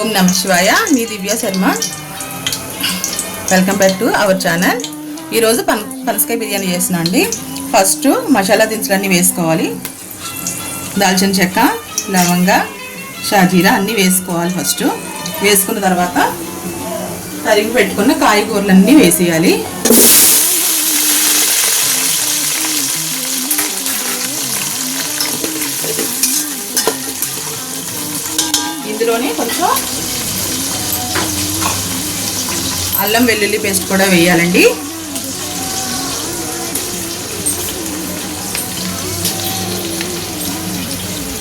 ఓం నమ శివాయ. మీ Divya Sharma. Welcome back to our channel. ఈరోజు పనసకాయ బిర్యానీ చేస్తున్నా అండి. ఫస్ట్ మసాలా దినుసులన్నీ వేసుకోవాలి. దాల్చిన చెక్క, లవంగ, షాజీరా అన్నీ వేసుకోవాలి. ఫస్ట్ వేసుకున్న తర్వాత తరిగి పెట్టుకున్న కాయగూరలన్నీ వేసేయాలి. ఇందులోనే కొంచెం అల్లం వెల్లుల్లి పేస్ట్ కూడా వేయాలండి.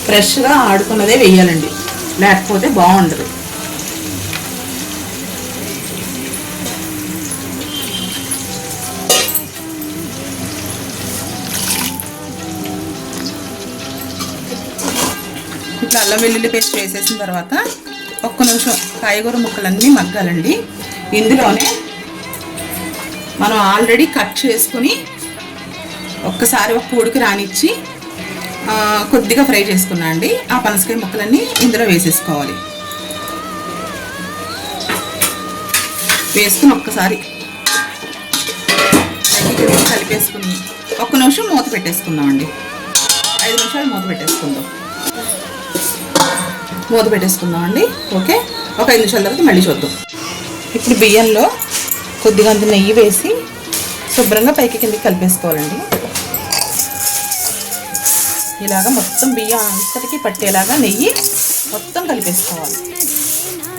ఫ్రెష్గా ఆడుకున్నదే వేయాలండి, లేకపోతే బాగుండదు. ఇట్లా అల్లం వెల్లుల్లి పేస్ట్ వేసేసిన తర్వాత ఒక్క నిమిషం కాయగూర ముక్కలన్నీ మగ్గాలండి. ఇందులోనే మనం ఆల్రెడీ కట్ చేసుకుని ఒక్కసారి ఒక ఉడికి రానిచ్చి కొద్దిగా ఫ్రై చేసుకున్నా అండి. ఆ పనసకాయ ముక్కలన్నీ ఇందులో వేసేసుకోవాలి. వేసుకుని ఒక్కసారి కలిపేసుకుని ఒక్క నిమిషం మూత పెట్టేసుకుందామండి. 5 నిమిషాలు మూత పెట్టేసుకుందామండి. ఓకే, ఒక 5 నిమిషాల తర్వాత మళ్ళీ చూద్దాం. ఇప్పుడు బియ్యంలో కొద్దిగా అంత నెయ్యి వేసి శుభ్రంగా పైకి కిందకి కలిపేసుకోవాలండి. ఇలాగా మొత్తం బియ్యం అంతటికి పట్టేలాగా నెయ్యి మొత్తం కలిపేసుకోవాలి.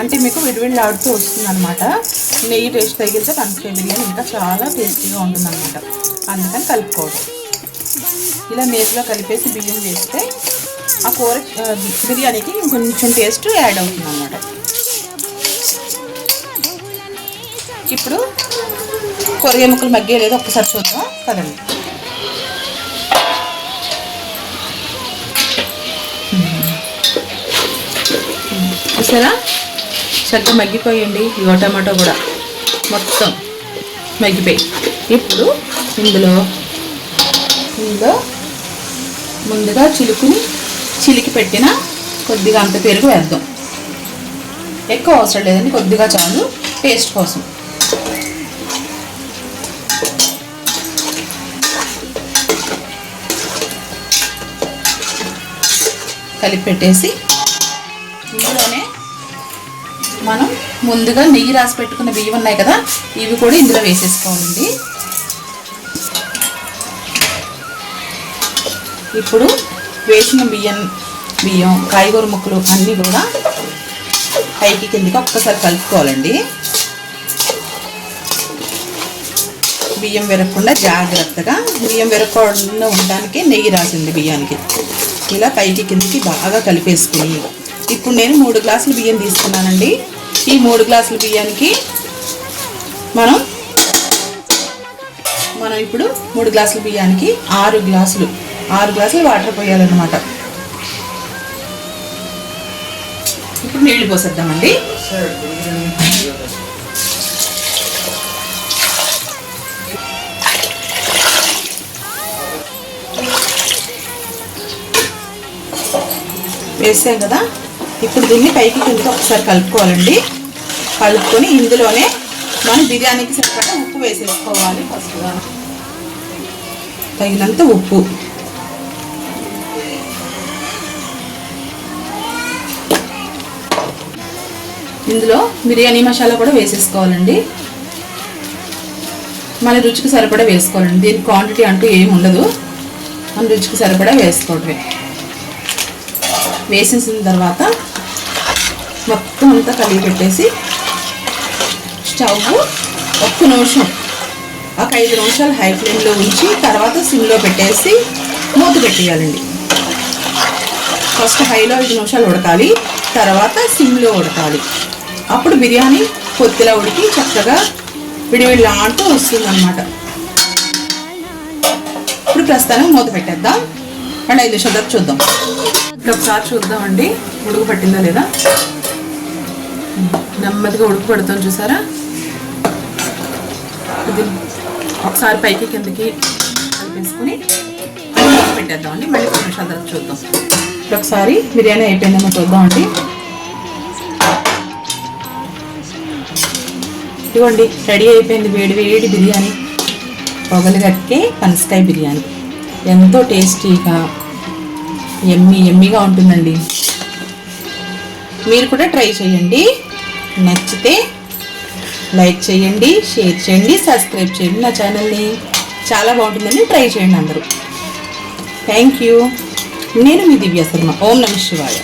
అంటే మీకు విడివిడి ఆడుతూ వస్తుంది అనమాట. నెయ్యి టేస్ట్ తగిలితే పనసకాయ బిర్యానీ ఇంకా చాలా టేస్టీగా ఉంటుంది అనమాట. అందుకని కలుపుకోవడం. ఇలా నేతిలో కలిపేసి బియ్యం వేస్తే ఆ కూర బిర్యానీకి కొంచెం టేస్ట్ యాడ్ అవుతుంది అన్నమాట. ఇప్పుడు కూరగాయ ముక్కలు మగ్గే లేదో ఒక్కసారి చూద్దాం కదండి. చూసారా, చక్కగా మగ్గిపోయండి. ఇగో టమాటో కూడా మొత్తం మగ్గిపోయి. ఇప్పుడు ఇందులో ముందుగా చిలికి పెట్టిన కొద్దిగా అంత పెరుగు వేద్దాం. ఎక్కువ అవసరం లేదండి, కొద్దిగా చాలు టేస్ట్ కోసం. కలిపి పెట్టేసి ఇందులోనే మనం ముందుగా నెయ్యి రాసి పెట్టుకున్న బియ్యం ఉన్నాయి కదా, ఇవి కూడా ఇందులో వేసేసుకోవాలండి. ఇప్పుడు వేసిన బియ్యం కాయగూర ముక్కలు అన్నీ కూడా పైకి కిందకి ఒక్కసారి కలుపుకోవాలండి. బియ్యం విరగకుండా జాగ్రత్తగా, బియ్యం విరగకుండా ఉండడానికి నెయ్యి రాసింది బియ్యానికి. ఇలా పైకి కిందకి బాగా కలిపేసుకుని ఇప్పుడు నేను 3 గ్లాసులు బియ్యం తీసుకున్నానండి. ఈ 3 గ్లాసుల బియ్యానికి మనం ఇప్పుడు 3 గ్లాసుల బియ్యానికి 6 గ్లాసులు వాటర్ పోయాలన్నమాట. ఇప్పుడు నీళ్లు పోసేద్దామండి. వేసాం కదా, ఇప్పుడు దీన్ని పైకి కిందకి ఒకసారి కలుపుకోవాలండి. కలుపుకొని ఇందులోనే మనం బిర్యానీకి సరిపడా ఉప్పు వేసేసుకోవాలి. ఫస్ట్గా తగినంత ఉప్పు, ఇందులో బిర్యానీ మసాలా కూడా వేసేసుకోవాలండి. మన రుచికి సరిపడా వేసుకోవాలండి. దీని క్వాంటిటీ అంటూ ఏమి ఉండదు, మన రుచికి సరిపడా వేసుకోవడమే. వేసేసిన తర్వాత మొత్తం అంతా కలిగి పెట్టేసి స్టవ్ ఒక్క నిమిషం, ఒక 5 నిమిషాలు హై ఫ్లేమ్లో ఉంచి తర్వాత సిమ్లో పెట్టేసి మూత పెట్టేయాలండి. ఫస్ట్ హైలో 5 నిమిషాలు ఉడకాలి, తర్వాత సిమ్లో ఉడకాలి. అప్పుడు బిర్యానీ కొద్దిలా ఉడికి చక్కగా విడివిడిలాంటూ వస్తుంది అన్నమాట. ఇప్పుడు ప్రస్తుతానికి మూత పెట్టేద్దాం. అండ్ 5 నిమిషాల తర్వాత చూద్దాం. ఒకసారి చూద్దామండి ఉడుకు పట్టిందా లేదా. నెమ్మదిగా ఉడుకు పడుతుంది చూసారా. ఇది ఒకసారి పైకి కిందకి కలిపేసుకుని పెట్టేద్దామండి. మళ్ళీ 10 నిమిషాల తర్వాత చూద్దాం. ఒకసారి బిర్యానీ అయిపోయిందేమో చూద్దామండి. ఇదిగోండి రెడీ అయిపోయింది వేడి వేడి బిర్యానీ. పొగలు గట్టే పనసకాయ బిర్యానీ ఎంతో టేస్టీగా ఎమ్మీగా ఉంటుందండి. మీరు కూడా ట్రై చేయండి. నచ్చితే లైక్ చేయండి, షేర్ చేయండి, సబ్స్క్రైబ్ చేయండి నా ఛానల్ని. చాలా బాగుంటుందండి, ట్రై చేయండి అందరూ. Thank you. నేను మీ దివ్య శర్మ. ఓం నమః శివాయ.